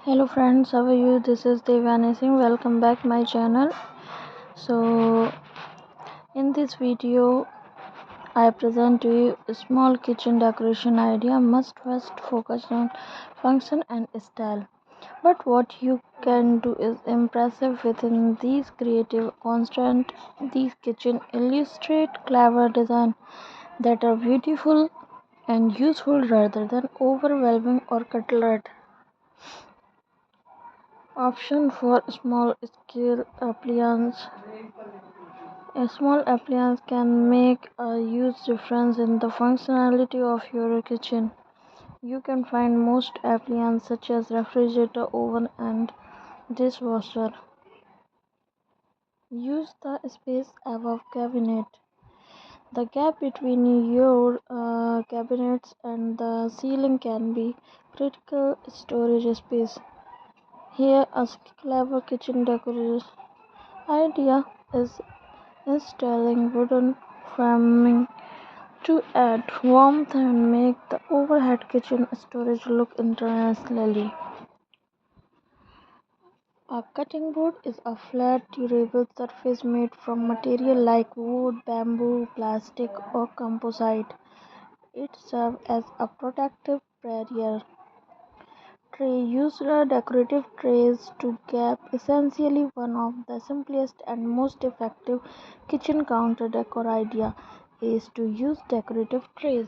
Hello friends, how are you? This is Devani Singh. Welcome back my channel. So in this video I present to you a small kitchen decoration idea. Must first focus on function and style. But what you can do is impressive within these creative constraints. These kitchen illustrate clever design that are beautiful and useful rather than overwhelming or cluttered. Option for small scale appliance. A small appliance can make a huge difference in the functionality of your kitchen. You can find most appliances such as refrigerator, oven, and dishwasher. Use the space above cabinet. The gap between your cabinets and the ceiling can be critical storage space. Here, a clever kitchen decoration idea is installing wooden framing to add warmth and make the overhead kitchen storage look internationally. A cutting board is a flat, durable surface made from material like wood, bamboo, plastic, or composite. It serves as a protective barrier. Tray used decorative trays to gap essentially one of the simplest and most effective kitchen counter decor idea is to use decorative trays.